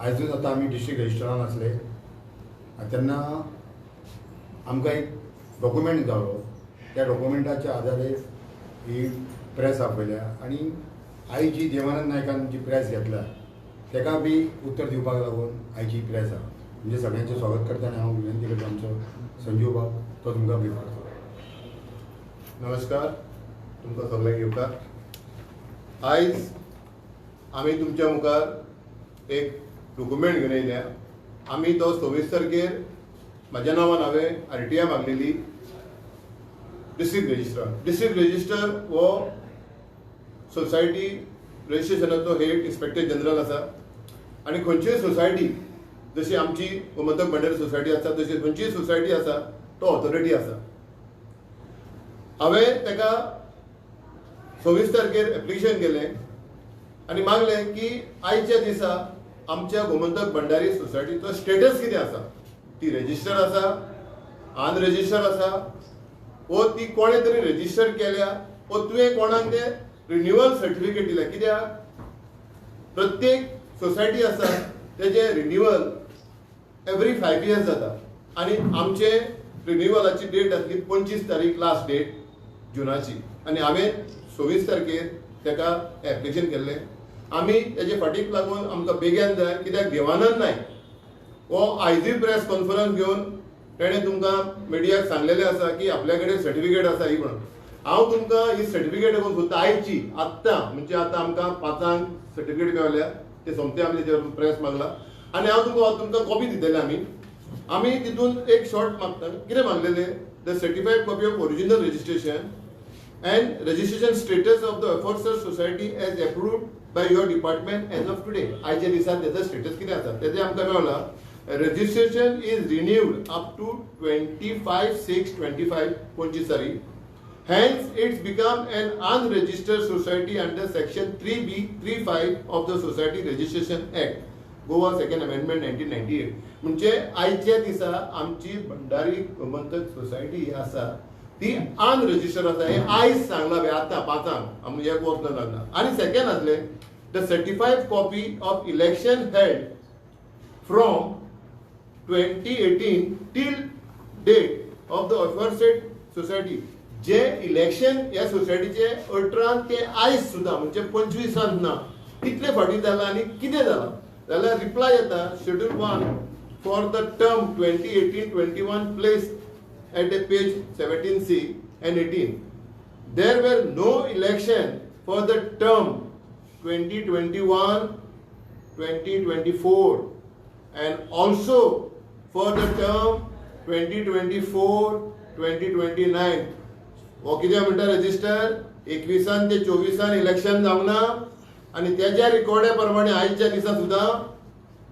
आयजूच आतां आमी डिस्ट्रिक्ट रजिस्ट्रारान आसले तेन्ना आमकां एक डॉक्युमेंट गावलो. त्या डॉक्युमेंटाच्या आधारे ही प्रेस आपयल्या आनी आयज जी देवानंद नायकान जी प्रेस घेतल्या ताका बी उत्तर दिवपाक लागून आयची प्रेस आहा. म्हणजे सगळ्यांचें स्वागत करता आनी हांव विनंती करता आमचो संजीव बाब तो तुमकां ब्रीफ करता. नमस्कार, तुमकां सगळ्यांक येवकार. आयज आमी तुमच्या मुखार एक डॉक्युमेंट घेवन येयल्या. आमी तो 26 तारखेर म्हाज्या नांवान हांवें RTI मागलेली डिस्ट्रिक्ट रजिस्ट्रार. डिस्ट्रिक्ट रजिस्टर हो सोसायटी रजिस्ट्रेशनाचो हेड इन्स्पेक्टर जनरल आसा आनी खंयचीय सोसायटी जशी आमची गोमंतक भंडारी सोसायटी आसा तशी खंयचीय सोसायटी आसा तो ऑथॉरिटी आसा. हांवें ताका 26 तारखेर एप्लिकेशन केलें आनी मागलें की आयच्या दिसा आमच्या गोमंतक भंडारी सोसायटीचो स्टेटस कितें आसा. ती रजिस्टर आसा, अनरजिस्टर आसा, वो ती कोणें तरी रजिस्टर केल्या, वो तुवें कोणाक तें रिन्युअल सर्टिफिकेट दिल्या. कित्याक प्रत्येक सोसायटी आसा तेजें रिन्युअल एवरी 5 years जाता आनी आमचे रिन्युअलाची डेट आसली 25 तारीख लास्ट डेट जुनाची. आनी हांवें 26 तारखेर ताका एप्लिकेशन केल्लें. आमी तेजे फाटीक लागून आमकां बेगीन जाय, कित्याक देवानंद नायक हो आयजूय प्रेस कॉन्फरन्स घेवन ताणें तुमकां मिडियाक सांगलेलें आसा की आपल्या कडेन सर्टिफिकेट आसा ही म्हणून. हांव तुमकां ही सर्टिफिकेट घेवन सोदता आयची आत्तां, म्हणजे आतां आमकां 5 सर्टिफिकेट मेळ्ळ्या, ते सोमते आमी तेजेर प्रेस मागला आनी हांव तुमकां कॉपी दितलें. आमी तितून एक शॉर्ट मागता. कितें मागलेलें? The certified copy of original registration and registration status of the aforesaid society as approved by your department as of today. आयच्या दिसात त्याचा स्टेटस कितें आसा तेजे आमकां मेळ्ळा. Registration is renewed up to 25/6/25 25 तारीख. Hence it's become an unregistered society under section 3B35 of the Society Registration Act, Goa Second Amendment 1998. म्हणजे आयच्या दिसा आमची भंडारी गोमंतक सोसायटी ही आसा ती अनरजिस्टर्ड आसा. हे आयज सांगला बे आतां 5 आमी एक वस्त लागना. आनी सेकंड आसले the certified copy of election held from 2018 till date of the aforesaid society. जे इलेक्शन ह्या सोसायटीचे 18 ते आयज सुद्दां म्हणजे 25 ना, कितले फावटी जाला आनी कितें जाला जाल्यार रिप्लाय येता. Schedule 1 for the term 2018-21 place at a page 17C and 18. There were no election for the term 2021-2024 and also for the term 2024-2029. हो कितें म्हणटा रजिस्टर 21 ते 24 इलेक्शन जावना आनी त्याच्या रिकॉर्डा प्रमाणे आयच्या दिसा सुद्दां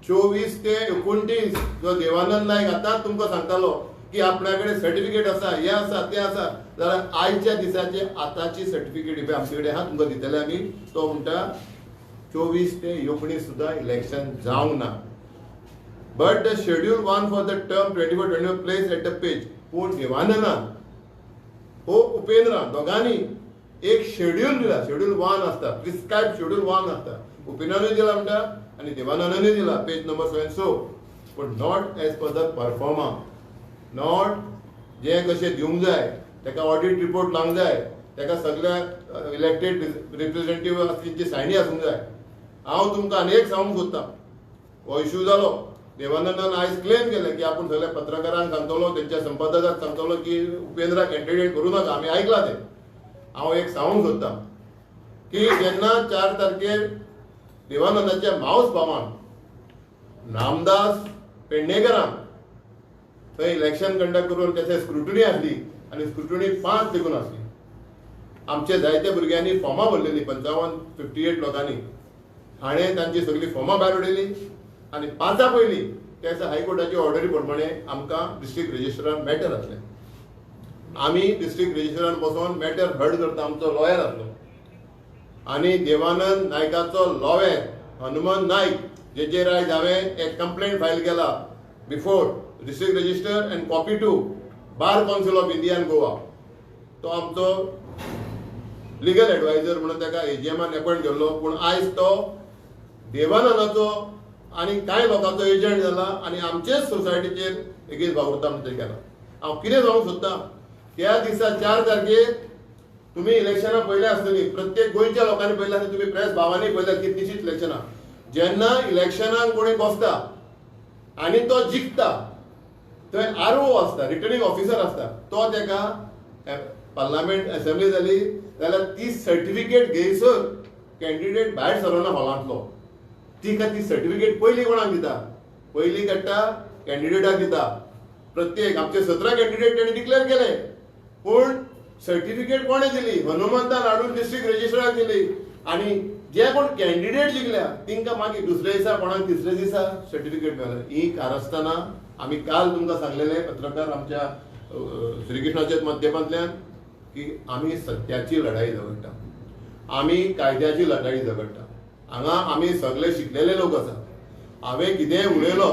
24 ते 29 जो देवानंद नायक आतां तुमकां सांगतालो की आपल्याकडे सर्टिफिकेट आसा, हे आसा, ते आसा, जाल्यार आयच्या दिसाचे आतांची सर्टिफिकेट आमचे कडेन आहा, तुमकां दितले आमी. तो म्हणटा 24 ते 19 सुद्दां इलेक्शन जावंक ना. But the schedule 1 for the term 24-25 place at the page. पूण देवानंदान हो उपेंद्रान दोगांनी एक शेड्यूल दिला. शेड्यूल 1 आसता, प्रिस्क्रायब शेड्यूल 1 आसता. उपेंद्रानूय दिला म्हणटा आनी देवानंदानूय दिला page number so and so. But not age per the performance. Not जे कशें दिवंक जाय, ताका ऑडिट रिपोर्ट लावंक जाय, ताका सगळ्या इलेक्टेड रिप्रेझेंटेटिव्ह तांची सायनी आसूंक जाय. हांव तुमकां आनी एक सांगूंक सोदतां, हो इश्यू जालो. देवानंदान आयज क्लेम केलें की आपूण सगळ्या पत्रकारांक सांगतलो, तेंच्या संपादकाक सांगतलो की उपेंद्रा कॅन्डिडेट करूं नाका. आमी आयकलां तें. हांव एक सांगूंक सोदतां की जेन्ना 4 तारखेर देवानंदाच्या मावस भावान नामदास पेडणेकरान थंय इलेक्शन कंडक्ट करून त्याचे स्क्रुटनी आसली आनी स्क्रुटनी 5 देखून आसली. आमचे जायत्या भुरग्यांनी फॉर्मां भरलेली 58 लोकांनी. हाणें तांची सगळी फॉर्मां भायर उडयली आनी 5 पयलीं त्या हायकोर्टाची ऑर्डरी प्रमाणे आमकां डिस्ट्रिक्ट रजिस्ट्रारान मॅटर आसलें. आमी डिस्ट्रिक्ट रजिस्ट्रारान बसोन मॅटर हर्ड करता. आमचो लॉयर आसलो आनी देवानंद नायकाचो लॉयर हनुमंत नायक जेचेर आयज हांवें एक कंप्लेंट फायल केला before district register and copy to bar council of India and Goa. तो आमचो लिगल एडवायझर म्हणून ताका AGMान अपॉयंट केल्लो. पूण आयज तो देवानंदाचो आनी कांय लोकांचो एजंट जाला आनी आमचेच सोसायटीचेर एकेच वावुरता म्हणून केला. हांव कितें सांगूंक सोदतां, त्या दिसा 4 तारखेक तुम्ही इलेक्शनां पयल्या आसतलीं, प्रत्येक गोंयच्या लोकांनी पयल्या आसतलीं, तुम्ही प्रेस भावांनी पयल्या कितलींशींच इलेक्शनां. जेन्ना इलेक्शनाक कोणी बसता आनी तो जिखता, थंय RO आसता, रिटर्निंग ऑफिसर आसता, तो तेका पार्लमेंट असेंब्ली जाली जाल्यार ती सर्टिफिकेट घेयसर कॅन्डिडेट भायर सरना हॉलांतलो. तिका ती सर्टिफिकेट पयलीं कोणाक दिता? पयलीं काडटा कॅन्डिडेटाक दिता. प्रत्येक आमचे 17 कॅन्डिडेट ताणें डिक्लेअर केले, पूण सर्टिफिकेट कोणे दिली? हनुमंता लाडू डिस्ट्रिक्ट रजिस्ट्राराक दिली. आनी जे कोण कॅन्डिडेट जिखल्या तिंका मागीर दुसऱ्या दिसा कोणाक तिसऱ्या दिसा सर्टिफिकेट मेळ्ळें. ही कारस्थाना आमी काल तुमकां सांगलेले पत्रकार आमच्या श्रीकृष्णाच्या माध्यमांतल्यान की आमी सत्याची लढाई झगडटा, आमी कायद्याची लढाई झगडटा. हांगा आमी सगळे शिकलेले लोक आसा. हांवें कितेंय उलयलो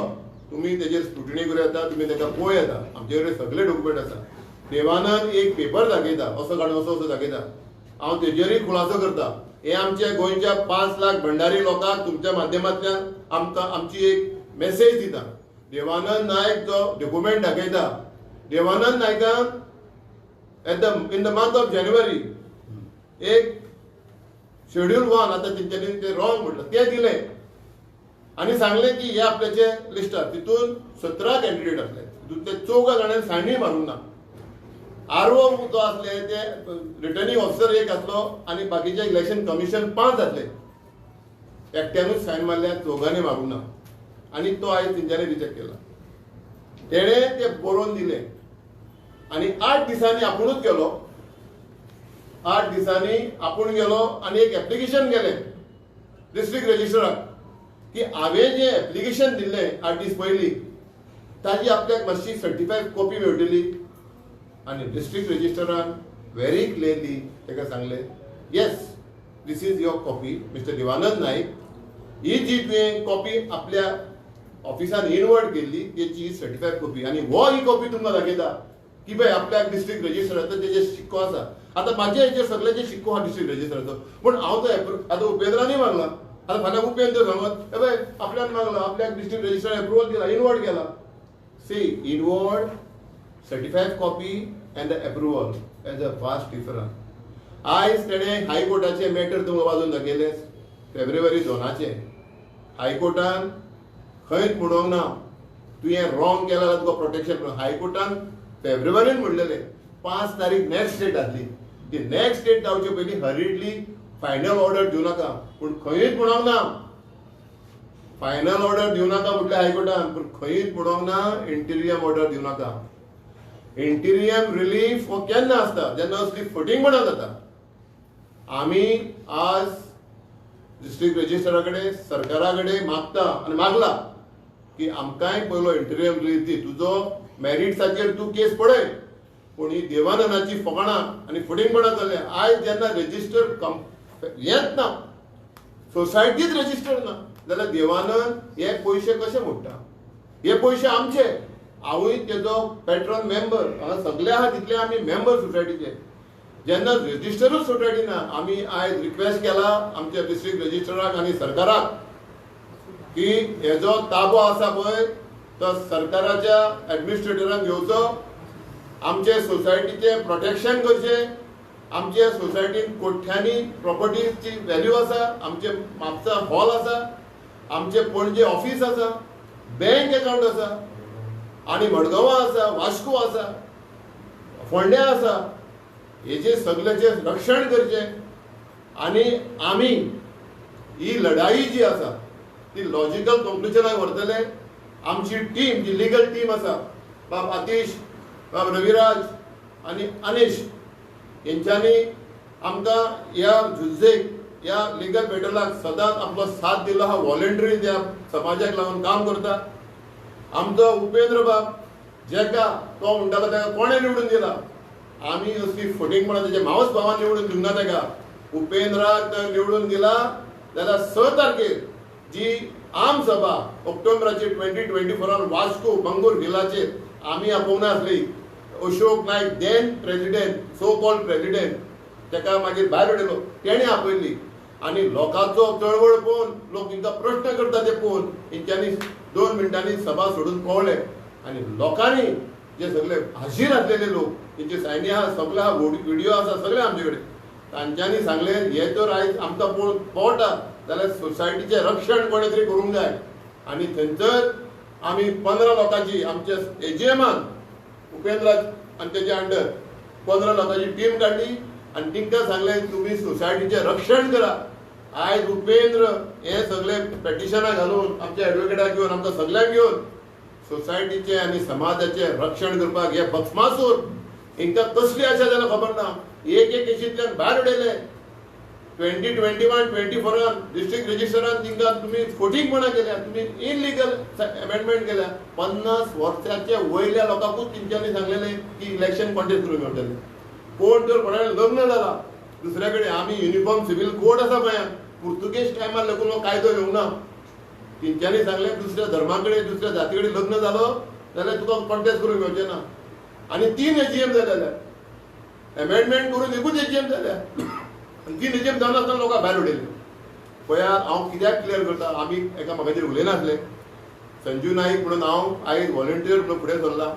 तुमी तेजेर स्क्रुटिनी करूं येता, तुमी तेका पळोवं येता. आमचे कडेन सगळे डॉक्युमेंट आसा. देवानंद एक पेपर दाखयता, असो काडून असो दाखयता. हांव तेजेरूय खुलासो करता. हे आमच्या गोंयच्या 5 लाख भंडारी लोकांक तुमच्या माध्यमांतल्यान आमकां आमची एक मेसेज दिता. देवानंद नायक जो डॉक्युमेंट दाखयता, देवानंद नायकान in the month of January एक शेड्यूल 1 आतां तेंच्यांनी ते रॉंग म्हटलं ते दिले आनी सांगलें की हे आपल्याचे लिस्टार तितून 17 कॅन्डिडेट आसले, तितून ते 14 जाणांनी सायनूय मारूंक ना. RO जो आसले ते रिटर्निंग ऑफिसर एक आसलो आनी बाकीचे इलेक्शन कमिशन 5 आसले. एकट्यानूच सायन मारल्या, 4गांनी मारूंक ना. आनी तो आयज तेंच्यांनी रिजेक्ट केला. तेणे ते बरोवन दिले आनी 8 दिसांनी आपुणूच गेलो. 8 दिसांनी आपूण गेलो आनी एक एप्लिकेशन गेलें डिस्ट्रिक्ट रजिस्ट्राराक की हांवें जें एप्लिकेशन दिल्लें 8 दीस पयलीं ताजी आपल्याक मातशी सर्टिफायड कॉपी मेळटली. आनी डिस्ट्रिक्ट रजिस्ट्रारान व्हेरी क्लियरली ताका सांगलें, yes this is your copy mister Devanand Nayak. ही जी तुवें कॉपी आपल्या ऑफिसान इनवर्ड केल्ली तेची सर्टिफायड कॉपी आनी हो ही कॉपी तुमकां दाखयता की भाई आपल्याक डिस्ट्रिक्ट रजिस्ट्राराचो तेजे शिक्को आसा. आतां म्हाजे हेचेर सगळ्याचे शिक्को हा डिस्ट्रिक्ट रजिस्ट्राराचो, पूण हांव तो आतां उपेंद्रांनी मागला. आतां फाल्यां उपेंद्र सांगत हे बाय आपल्यान मागला, आपल्याक डिस्ट्रिक्ट रजिस्ट्रार एप्रुवल दिला, इनवर्ड केला. See inward certified copy and the approval has a vast difference. आयज तेणें हायकोर्टाचे मॅटर तुमकां वाजून दाखयले फेब्रुवारी 2 हायकोर्टान खंयच म्हणूंक ना तुवें रॉंग केला जाल्यार तुका प्रोटेक्शन. हायकोर्टान फेब्रुवारीन म्हणलेले 5 तारीख नेक्स्ट डेट आसली. ती नेक्स्ट डेट जावचे पयलीं हरिडली फायनल ऑर्डर दिवं नाका. पूण खंयच म्हणूंक ना फायनल ऑर्डर दिवं नाका म्हटलें हायकोर्टान, पूण खंयच म्हणूंक ना इंटिरियम ऑर्डर दिवं नाका. इंटिरियम रिलीफ हो केन्ना आसता? जेन्ना असली फटींगपणां जाता. आमी आज डिस्ट्रिक्ट रजिस्ट्रारा कडेन सरकारा कडेन मागता आनी मागला की आमकांय पयलो इंटिरियम रिलीफ दी. तुजो मॅरिट्साचेर तूं केस पळय, पूण ही देवानंदाची फकाणां आनी फटींगपणां जाल्या. आयज जेन्ना रजिस्टर हेंच ना, सोसायटीच रजिस्टर ना, जाल्यार देवानंद हे पयशे कशे मोडटा? हे पयशे आमचे. हांवूय तेजो पॅट्रन मेंबर, हांगा सगळे आहा तितले आमी मेंबर सोसायटीचे. जेन्ना रजिस्टरूच सोसायटी ना, आमी आयज रिक्वेस्ट केला आमच्या डिस्ट्रिक्ट रजिस्ट्राराक आनी सरकाराक की हेजो ताबो आसा पळय तो सरकाराच्या एडमिनिस्ट्रेटरान घेवचो. आमचे सोसायटीचे प्रोटेक्शन करचें. आमच्या सोसायटीन कोठ्यांनी प्रॉपर्टीची व्हॅल्यू आसा, आमचे म्हापसा हॉल आसा, आमचे पणजे ऑफिस आसा, बँक अकाउंट आसा आनी मडगांवां आसा, वास्को आसा, फोंड्या आसा. हेजे सगळ्याचे रक्षण करचें आनी आमी ही लढाई जी आसा ती लॉजिकल कन्क्लुजनाक व्हरतले. आमची टीम जी लिगल टीम आसा, बाब आतिश, बाब रविराज आनी अनिश हेंच्यांनी आमकां ह्या झुजेक ह्या लिगल बॅटलाक सदांच आपलो साथ दिलो आहा. वॉलंटरी त्या समाजाक लागून काम करता. आमचो उपेंद्र बाब जेका तो म्हणटालो ताका कोणें निवडून दिला? आमी असली फटींगपणां तेजे मावस भावान निवडून दिवंक ना ताका. उपेंद्राक निवडून दिला जाल्यार 6 तारखेर जी आम सभा ऑक्टोबराची 2024 वास्को मंगूर हिलाचेर आमी आपोवना आसली. Ashok Nayak then president, so called president, ताका मागीर भायर उडयलो, तेणें आपयल्ली. आणि लोकांचो चळवळ पळोवन लोक तांकां प्रश्न करता ते पळोवन तेंच्यांनी 2 मिनटांनी सभा सोडून पळले आणि लोकांनी जे सगळे हाजीर आसलेले लोक तेंचे सायनी आहा सगळे आहा व्हिडिओ आसा सगळे आमचे कडेन तांच्यांनी सांगले हे तर आयज आमकां पळोवन पळटा जाल्यार सोसायटीचें रक्षण कोणे तरी करूंक जाय आणि थंयसर आमी 15 लोकांची आमच्या एजीएमान उपेंद्र आनी तेजे अंडर 15 लोकांची टीम काडली आणि तिंकां सांगले तुम्ही सोसायटीचें रक्षण करा. आयज उपेंद्र हे सगळे पेटिशनां घालून आमच्या एडवोकेटाक घेवन आमकां सगळ्यांक घेवन सोसायटीचे आणि समाजाचे रक्षण करपाक हे भस्मासूर हिंकां कसली आशा जाल्यार खबर ना. एक केशींतल्यान भायर उडयले 2021-24 डिस्ट्रिक्ट रजिस्टरान तिंकां तुमी फोटींगपणां केल्या तुमी इनलिगल अमेंडमेंट केल्या 50 वर्सांचे वयल्या लोकांकूच तेंच्यांनी सांगलेले की इलेक्शन कॉन्टेस्ट करून मेळटलें. कोण तर कोणालें लग्न जालां दुसरे कडेन आमी युनिफॉर्म सिव्हिल कोड आसा पळय पुर्तुगेज टायमार लागून हो कायदो येवंक ना. तेंच्यांनी सांगलें दुसऱ्या धर्मा कडेन दुसऱ्या जाती कडेन लग्न जालो जाल्यार तुका कॉन्टेस्ट करून मेळचें ना. आनी 3 एजीएम जाल्या अमेंडमेंट करून एकूच एजीएम जाल्या आनी 3 एजीएम जावन आसतना लोकां भायर उडयले. पळयात हांव कित्याक क्लियर करता आमी एकामेकाचेर उलयनासले. संजू नाईक म्हणून हांव आयज व्हॉलंटियर म्हणून फुडें सरला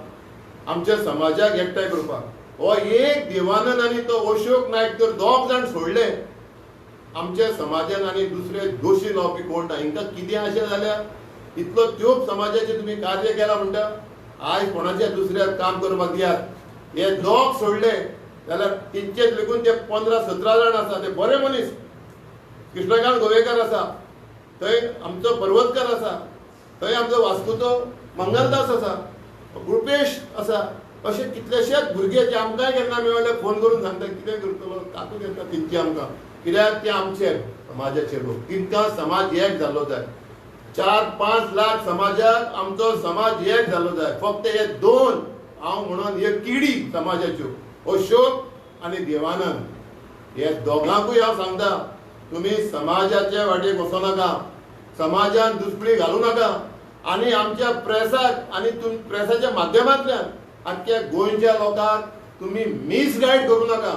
आमच्या समाजाक एकठांय करपाक. हो एक देवानंद आनी तो अशोक नायक तर 2 जाण सोडले आमच्या समाजान आनी दुसरे दोशी लावपी कोण ना. हिंकां कितें आशा जाल्या इतलो त्योप समाजाचें तुमी कार्य केलां म्हणटा आयज कोणाच्या दुसऱ्याक काम करपाक दियात. हे 2 सोडले जाल्यार तेंचेच लेगून ते 15-17 जाण आसा ते बरे मनीस. कृष्णकांत गोवेकर आसा थंय आमचो पर्वतकार आसा थंय आमचो वास्कोचो मंगलदास आसा रुपेश आसा अशे कितलेशेच भुरगे जे आमकांय केन्ना मेळ्ळे फोन करून सांगता कितें करतलो तातूंत येता तेंची आमकां कित्याक ते आमचे समाजाचे लोक तिंकां समाज एक जाल्लो जाय. 4-5 लाख समाजाक आमचो समाज एक जाल्लो जाय. फक्त हे 2 हांव म्हणून हे किडी समाजाच्यो अशोक आनी देवानंद हे दोगांकूय हांव सांगता तुमी समाजाचे वाटेक वचो नाका समाजान दुसपडी घालूं नाका आनी आमच्या प्रेसाक आनी प्रेसाच्या माध्यमांतल्यान आख्या गोंयच्या लोकांक तुमी मिसगायड करूं नाका.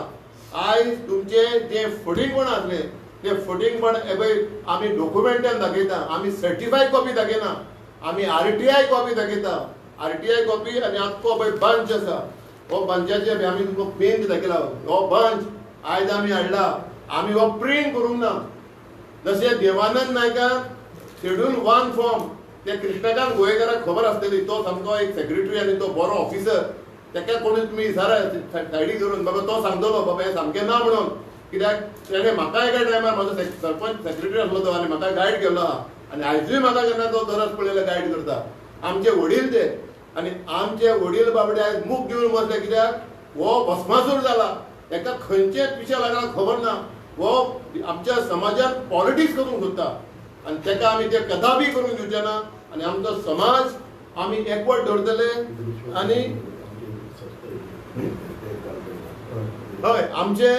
आयज तुमचे जे फटींगपण आसले ते फटींगपण पळय आमी डॉक्युमेंटान दाखयता आमी सर्टिफायड कॉपी दाखयना आमी RTI कॉपी दाखयता. RTI कॉपी आनी आख्खो पळय बंच आसा हो बंचाचे आमी तुमकां पेन दाखयला. हो बंच आयज आमी हाडला आमी हो प्रिंट करूंक ना. जशें देवानंद नायकाक शेड्यूल 1 फॉर्म ते कृष्णकांत गोवेकराक खबर आसतली तो सामको एक सेक्रेटरी आनी तो बरो ऑफिसर ताका कोणी तुमी विचारा सायडीक धरून बाबा तो सांगतलो बाबा हे सामकें ना म्हणून कित्याक तेणें म्हाका एका टायमार म्हाजो सरपंच सेक्रेटरी आसलो तो आनी म्हाका गायड केल्लो आहा आनी आयजूय म्हाका जेन्ना तो गरज पडलेलो गायड करता. आमचे वडील ते आनी आमचे वडील बाबडे आयज मूग घेवन बसले कित्याक हो भस्मासूर जाला ताका खंयचेच पिशे लागना खबर ना. हो आमच्या समाजात पॉलिटिक्स करूंक सोदता आनी ताका आमी ते कदापी करूंक दिवचे ना आनी आमचो समाज आमी एकवट दवरतले आनी हय आमचे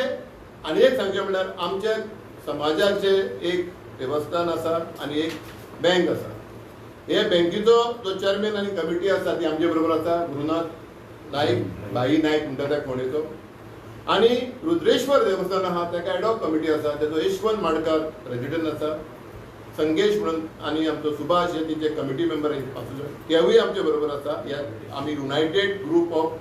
आनी एक सांगचें म्हणल्यार आमच्या समाजाचे एक देवस्थान आसा आनी एक बँक आसा. हे बँकेचो जो चेअरमॅन आनी कमिटी आसा ती आमचे बरोबर आसा गुरुनाथ नाईक भाई नाईक म्हणटा त्या कोणेचो आनी रुद्रेश्वर देवस्थान आहा ताका एडॉक कमिटी आसा तेजो यशवंत माडकार प्रेसिडेंट आसा. संगेश म्हणून आनी आमचो सुभाष हे तेंचे कमिटी मेंबर तेवूय आमचे बरोबर आसा. ह्या आमी United group of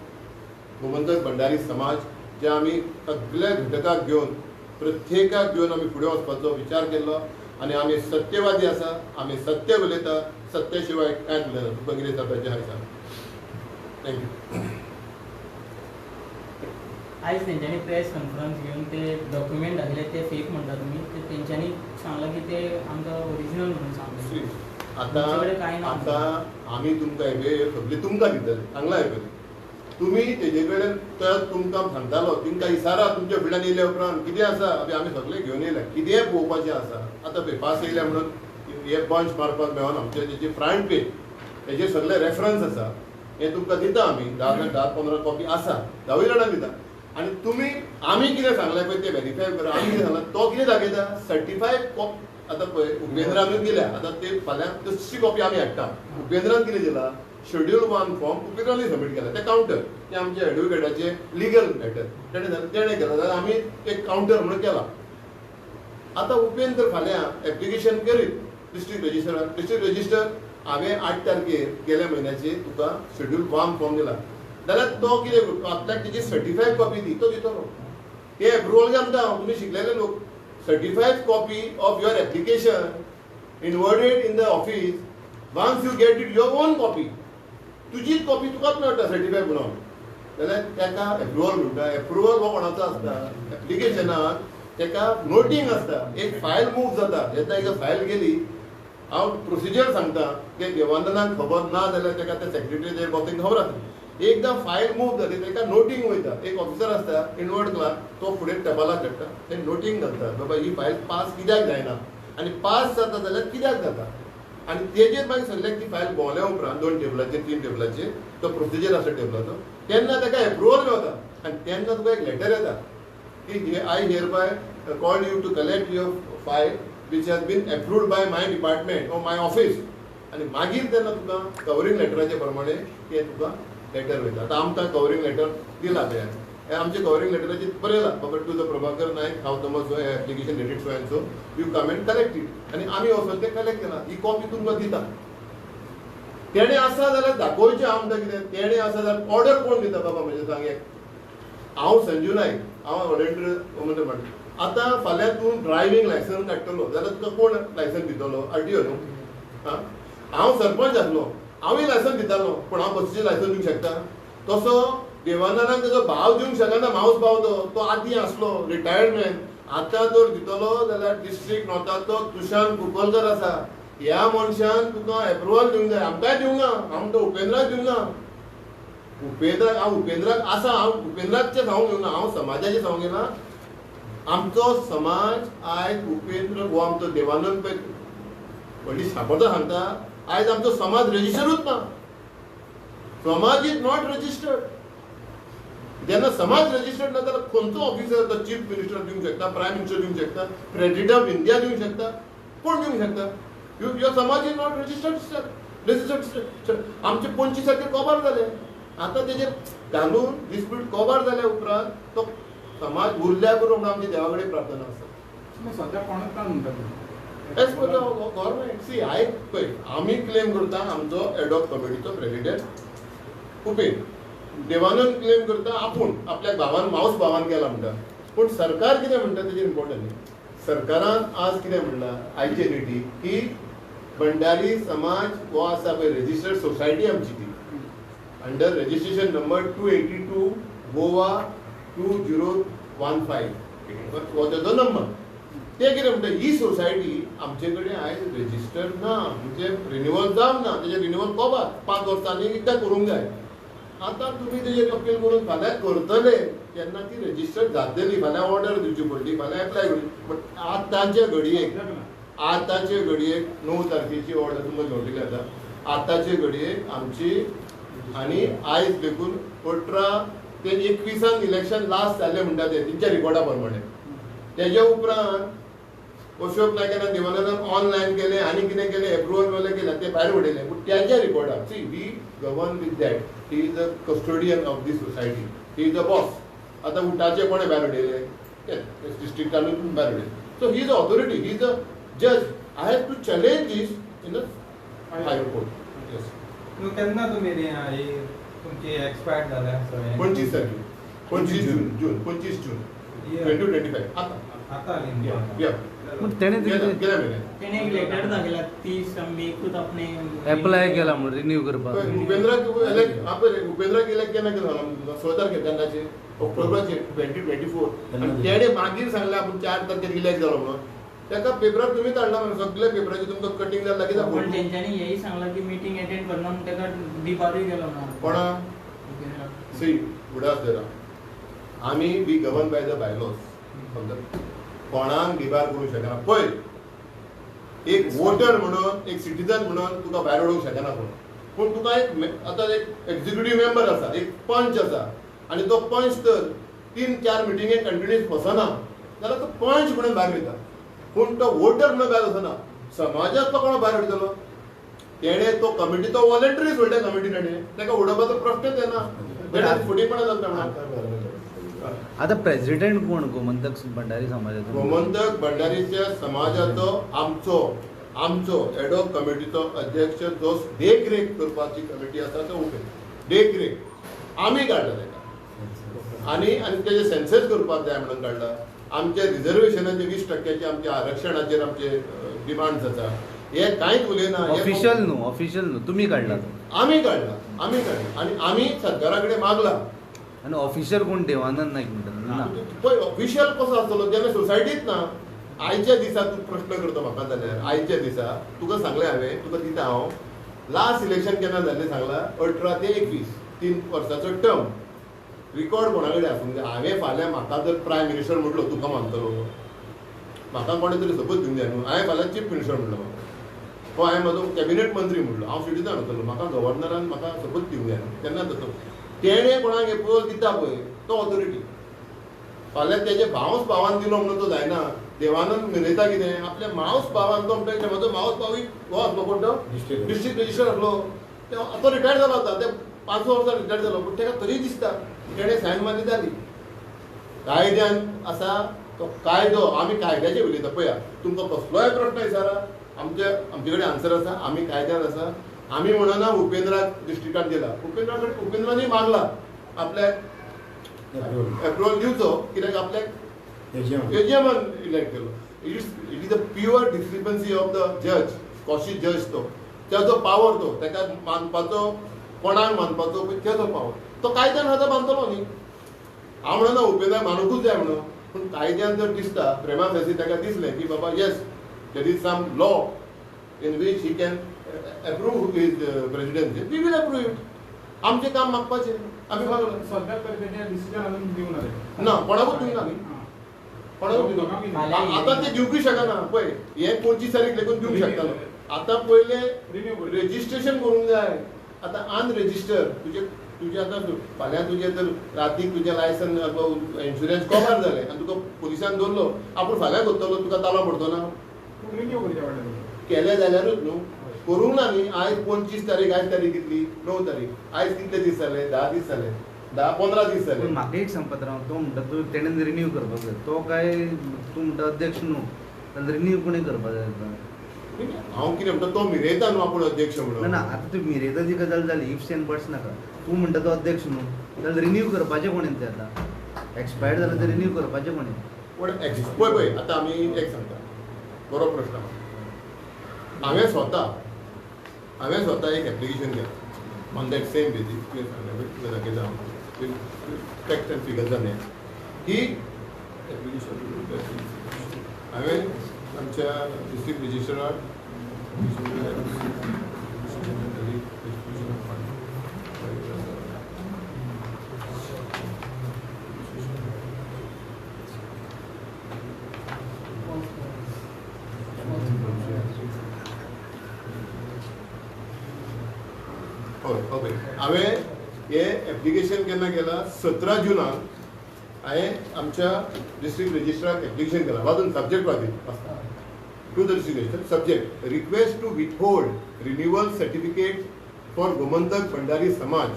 Gomantak Bhandari समाज जे आमी सगळ्या घटकाक घेवन प्रत्येकाक घेवन आमी फुडें वचपाचो विचार केल्लो आनी आमी सत्यवादी आसा आमी सत्य उलयता सत्या शिवाय कांयच उलयना. तुका कितें जाता तें सांग. थँक्यू. आयज तेंच्यांनी प्रेस कॉन्फरन्स घेवन ते डॉक्युमेंट दाखयले ते फेक म्हणटा तुमी ते तेंच्यांनी सांगलां की ते आमकां ओरिजिनल म्हणून सांगले. आतां आमी तुमकां हे सगळी तुमकां दितले सांगला हे तुमी तेजे कडेन तर तुमकां सांगतालो तिंकां इसारा तुमच्या फुड्यान येयल्या उपरांत कितें आसा आमी सगळे घेवन येयल्या कितें पळोवपाचें आसा. आतां पळय पास येयल्या म्हणून हे बंच मारपाक मेळना आमचे तेजी फ्रंट पेज तेजे सगळे रेफरन्स आसा हे तुमकां दिता आमी 10-15 कॉपी आसा 10 जाणांक दिता. आनी तुमी आमी कितें सांगलें पळय ते व्हेरीफाय करा. आमी कितें सांगलां तो कितें दाखयता सर्टिफायड कॉपी. आतां पळय उपेंद्रानूच दिल्या आतां ते फाल्यां तशी कॉपी आमी हाडटा. उपेंद्रान कितें दिला शेड्यूल 1 फॉर्म उपेंद्रानूय सबमीट केला ते कावंटर ते आमचे एडवोकेटाचे लिगल मॅटर तेणें केला जाल्यार आमी एक कावंटर म्हणून केला आतां उपेंद्र फाल्यां एप्लिकेशन करीत डिस्ट्रिक्ट रजिस्टर हांवें 8 तारखेर गेल्या म्हयन्याचे तुका शेड्यूल 1 फॉर्म दिला जाल्यार तो कितें करता आपल्याक तेजी सर्टिफायड कॉपी दी तो दितलो हे एप्रुवल घालता तुमी शिकलेले लोक certified copy of your application inwarded in the office once you get it your own copy तुजीच कॉपी तुकाच मेळटा सर्टिफायड म्हणून जाल्यार ताका एप्रुवल म्हणटा एप्रुवल हो कोणाचो आसता एप्लिकेशनाक ताका नोटींग आसता एक फायल मूव जाता जेन्ना एक फायल गेली हांव प्रोसिजर सांगता ते देवानंदाक खबर ना जाल्यार ताका ते सेक्रेटरी बॉक्सींग खबर आसता एकदां फायल मूव जाली ताका नोटींग वयता एक ऑफिसर आसता इनवर्ड क्लार्क तो फुडें टेबलाक धाडटा ते नोटींग घालता बाबा ही फायल पास कित्याक जायना आनी पास जाता जाल्यार कित्याक जाता आनी तेजेर मागीर सगळ्याक ती फायल भोंवल्या उपरांत 2 टेबलाचेर 3 टेबलाचेर तो प्रोसिजर आसा टेबलाचो तेन्ना ताका एप्रुवल मेळटा आनी तेन्ना तुका एक लेटर येता की I hereby called you to collect your file which has been approved by my department or my office आणि मागीर तेन्ना तुका कवरिंग लेटराचे प्रमाणे ते तुका लेटर वयता आतां आमकां कवरिंग लेटर दिला ते हे आमचे कवरिंग लेटराचेर बरयला बाबा टू द प्रभाकर नायक हांव समज application dated so and so you come and collect it आनी आमी वचून ते कलेक्ट केला ही कॉपी तुमकां दिता तेणे आसा जाल्यार दाखोवचें आमकां कितें तेणे आसा जाल्यार ऑर्डर कोण दिता बाबा म्हणजे सांग एक हांव संजू नायक हांव व्हॉलंटियर म्हणटा आतां फाल्यां तूं ड्रायव्हिंग लायसन्स काडटलो जाल्यार तुका कोण लायसन्स दितलो आरटीओ न्हू हांव सरपंच आसलो हांवूय लायसन्स दितालो पूण हांव बसीचें लायसन्स दिवंक शकता तसो देवानंदाक तेजो भाव दिवंक शकना मावस भाव तो आदीं आसलो रिटायर्ड मॅन आतां जर दितलो जाल्यार डिस्ट्रिक्ट नॉर्थाचो तुशांत कुंकलकर आसा ह्या मनशान तुका एप्रुवल दिवंक जाय आमकांय दिवंक ना हांव तो उपेंद्राक दिवंक ना हांव उपेंद्राक आसा हांव उपेंद्राचें सांगूंक येवना हांव समाजाचें सांगूंक येना आमचो समाज आयज उपेंद्र हो आमचो देवानंद पळय व्हडली शाबतां सांगता आयज आमचो समाज रजिस्टरूच ना समाज इज नॉट रजिस्टर्ड जेन्ना समाज रजिस्टर्ड ना जाल्यार खंयचो ऑफिसर तो चीफ मिनिस्टर दिवंक शकता प्रायम मिनिस्टर दिवंक शकता प्रेसिडेंट ऑफ इंडिया दिवंक शकता कोण दिवंक शकता युअर समाज इज नॉट रजिस्टर्ड आमचे 25 कबार जाले आतां तेजेर घालून डिस्प्यूट कबार जाल्या उपरांत तो समाज उरल्या करून आमची देवा कडेन प्रार्थना आसा सध्या कोणाक काय म्हणटा as per the government see हाय पळय आमी क्लेम करता आमचो एडॉक कमिटीचो प्रेसिडेंट उपेंद्र देवानंद क्लेम करता आपूण आपल्या भावान मावस भावान केला म्हणटा पूण सरकार कितें म्हणटा तेजेर इम्पॉर्टंट सरकारान आज कितें म्हणला आयचे डेटी की भंडारी समाज हो आसा पळय रजिस्टर्ड सोसायटी आमची ती अंडर रजिस्ट्रेशन नंबर 282 गोवा 2015 हो तेजो नंबर ते कितें म्हणटा ही सोसायटी आमचे कडेन आयज रजिस्टर्ड ना म्हणजे रिन्युवल जावंक ना तेजे रिन्युवल कोबार 5 वर्सांनी एकदां करूंक जाय आतां तुमी तेजेर अपील करून फाल्यां करतले तेन्ना ती रजिस्टर्ड जातली फाल्यां ऑर्डर दिवची पडली फाल्यां एप्लाय करची बट आतांचे घडयेक 9 तारखेची ऑर्डर तुमकां नोटीस येता आतांचे घडयेक आमची आनी आयज देखून 18 ते 21 इलेक्शन लास्ट जालें म्हणटा ते तेंच्या रिकॉर्डा प्रमाणे तेज्या उपरांत अशोक नायकान देवानंदान ऑनलायन केलें आनी कितें केलें एप्रुवल मेळ्ळें केलें ते भायर उडयलें पूण तेज्या रिकॉर्डाक see we govern with that he is a custodian of this society he is a boss आतां उठाचे कोणें भायर उडयले डिस्ट्रिक्टानूच भायर उडयले so he is a authority he is a जज I have to challenge this in a higher court yes केन्ना तुमी तुमची एक्सपायर जाल्या 25 तारीख 25 जून 2025 आता तेणे एक लेटर धाडला 30 मेकूच आपणे अप्लाय केला म्हणून रिन्यू करपाक उपेंद्राक इलेक्ट केन्ना केलो 16 तारखेर तेन्नाचे ऑक्टोबराचे 2024 आनी तेणे मागीर सांगलें आपूण 4 तारखेर इलेक्ट जालो म्हणून ताका पेपरार तुमी धाडला म्हणून सगळे पेपराचे तुमकां कटिंग जाल्ला कित्याक पण तेंच्यांनी हेही सांगला की मीटिंग अटेंड करना म्हणून ताका डिबारूय गेलो ना कोणा सी उडास जरा आमी we govern by the bylaws कोणाक डिबार करूंक शकना पळय एक वोटर म्हणून एक सिटीजन म्हणून तुका भायर उडोवंक शकना कोण पूण तुका एक आतां एक एक्झिक्युटीव मेंबर आसा एक पंच आसा आनी तो पंच तर 3-4 मिटिंगेक कंटिन्युअस वचना जाल्यार तो पंच म्हणून भायर वयता पूण तो वोटर म्हणून भायर वचना समाजाक तो कोण भायर उडयतलो तेणे तो कमिटी तो वॉलंटरी सोडल्या कमिटी ताका उडोवपाचो प्रश्नच येना फुडेपणां जाता म्हणून आता प्रेसिडेंट कोण गोमंतक भंडारी समाजाचो? गोमंतक भंडारीच्या समाजाचो आमचो एडॉक कमिटीचो अध्यक्ष जो देखरेख करपाची कमिटी आसा तो देखरेख आमी काडला ताका आनी तेजे सेन्सस करपाक जाय म्हणून काडला. आमचे रिजर्वेशनाचे 20% आमच्या आरक्षणाचेर आमचे डिमांड्स आसा. हे कांयच उलयना. ऑफिशियल न्हू तुमी काडला तो. आमी काडला आनी आमी सरकारा कडेन मागला. आनी ऑफिशियल कोण देवानंद नायक म्हणटा ना? पळय ऑफिशियल कसो आसतलो जेन्ना सोसायटीच ना. आयच्या दिसा तूं प्रश्न करता म्हाका जाल्यार आयच्या दिसा तुका सांगलें हांवें तुका दिता हांव लास्ट इलेक्शन केन्ना जाल्लें सांगलां 18 ते 21 3 वर्साचो टर्म रिकॉर्ड कोणा कडेन आसूंक जाय. हांवें फाल्यां म्हाका जर प्रायम मिनिस्टर म्हटलो तुका मानतलो म्हाका कोणें तरी सपोज दिवंक जाय न्हू. हांवें फाल्यां चीफ मिनिस्टर म्हटलो म्हाका हांवें म्हाजो कॅबिनेट मंत्री म्हटलो हांव सिटीजन वतलो म्हाका गव्हर्नरान म्हाका सपोज दिवंक जाय न्हू. केन्ना जातो तेणें कोणाक एप्रुवल दिता पळय तो ऑथॉरिटी. फाल्यां तेजे मावस भावान दिलो म्हणून तो जायना. देवानंद मिलयता कितें आपल्या मावस भावान तो म्हणटा म्हजो मावस भावूय हो आसलो कोण तो डिस्ट्रिक्ट रजिस्टर आसलो. तो आतां रिटायर जालो आतां ते 5 वर्सां रिटायर जालो पूण ताका तरी दिसता तेणें सायन मारली जाली. कायद्यान आसा तो कायदो आमी कायद्याचेर उलयता पळया तुमकां कसलोय प्रश्न विचारा आमचे कडेन आन्सर आसा. आमी कायद्यान आसा. आमी म्हणना उपेंद्राक डिस्ट्रिक्टान दिला. उपेंद्रानूय मागला आपल्याक एप्रुवल दिवचो कित्याक आपल्याक एजीएमान इलेक्ट केलो. It is the pure discrepancy of the जज कॉशी जज तो तेजो पावर तो ताका मानपाचो कोणाक मानपाचो तेजो पावर तो कायद्यान आतां मानतलो न्ही. हांव म्हणना उपेंद्राक मानूकूच जाय म्हणून पूण कायद्यान जर दिसता प्रेमा फेसी ताका दिसलें की बाबा yes there is some law in which he can approve his presidency we will approve it. आमचें काम मागपाचें आमी मागलें. सध्या तरी तेजें डिसिजन अजून दिवंक ना. ना कोणाकूच दिवंक ना न्ही. आता ते दिवंकूच शकना. पळय हे 25 तारीख लेगून दिवंक शकतालो. आतां पयलें रेजिस्ट्रेशन करूंक जाय. आतां अनरेजिस्टर तुजें आतां फाल्यां तुजें जर रातीक तुजें लायसन इन्शुरन्स कवर जालें आनी तुका पुलिसान दवरलो आपूण फाल्यां करतलो तुका तालो पडटलो ना. रिन्यू करचें पडटलें. केलें जाल्यारूच न्हू करूंक ना न्ही. आयज 25 तारीख आयज तारीख कितली 9 तारीख आयज कितले दीस जाले 10 दीस जाले 10-15 दीस जाले. म्हाका एक सांगपाक राव तो म्हणटा तूं तेणेन रिन्यू करपाक जाय तो काय तूं म्हणटा अध्यक्ष न्हू जाल्यार रिन्यू कोणें करपाक जाय? हांव कितें म्हणटा तो मिरयता न्हू आपूण अध्यक्ष म्हणून. ना आतां तूं मिरयता ती गजाल जाली इफ्स एंड बट्स नाका. तूं म्हणटा तो अध्यक्ष न्हू जाल्यार रिन्यू करपाचें कोणें तें आतां एक्सपायर्ड जालें तें रिन्यू करपाचें कोणें? पण पळय आतां आमी एक सांगता बरो प्रश्न. हांवें स्वता एक एप्लिकेशन केलें on that same basis fact end figures जालें ही एप्लिकेशन हांवें आमच्या डिस्ट्रिक्ट रजिस्ट्रार हय हांवें हे एप्लिकेशन केन्ना केलां 17 जुनाक हांवें आमच्या डिस्ट्रिक्ट रजिस्ट्राराक एप्लिकेशन केलां वाचून सब्जेक्ट वाचून to the district registrar subject request to withhold renewal certificate for Gomantak Bhandari Samaj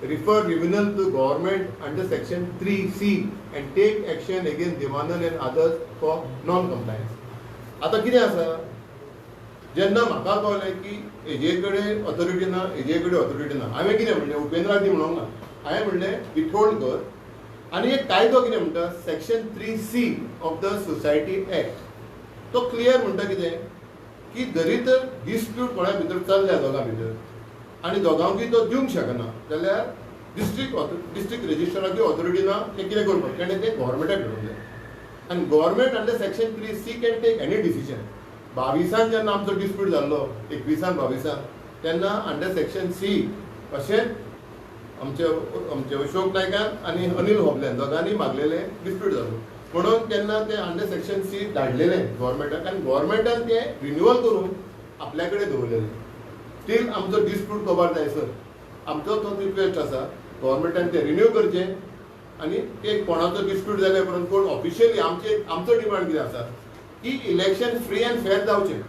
refer tribunal to government under section 3C and take action against Devanand and others for non-compliance. आता कितें आसा जेन्ना म्हाका कळलें की हेजे कडेन ऑथॉरिटी ना हेजे कडेन ऑथॉरिटी ना हांवें कितें म्हणलें उपेंद्राक दी म्हणूंक ना. हांवें म्हणलें विथहोल्ड कर आनी एक कायदो कितें म्हणटा section 3C of the society act तो क्लियर म्हणटा कितें की जरी तर डिस्प्यूट कोणा भितर चल्ल्या दोगां भितर आनी दोगांकूय तो दिवंक शकना जाल्यार डिस्ट्रिक्ट रजिस्ट्राराची ऑथॉरिटी ना तें कितें करपाक तेणें तें गोवोरमेंटाक घेवंक जाय. आनी government under section 3C can take any decision. 22 जेन्ना आमचो डिस्प्यूट जाल्लो 21-22 तेन्ना अंडर सेक्शन C अशेंच आमचे अशोक नायकान आनी अनिल होबल्यान दोगांनी मागलेलें डिस्प्यूट जालो म्हणून तेन्ना तें अंडर सेक्शन C धाडलेलें गोवोरमेंटाक आनी गोवोरमेंटान तें रिन्युअल करून आपल्या कडेन दवरलेलें. स्टील आमचो डिस्प्यूट कवर जायसर आमचो तो रिक्वेस्ट आसा गोवोरमेंटान तें रिन्यू करचें आनी ते कोणाचो डिस्प्यूट जाले उपरांत कोण ऑफिशियली आमचो डिमांड कितें आसा की इलेक्शन फ्री एंड फेर जावचें.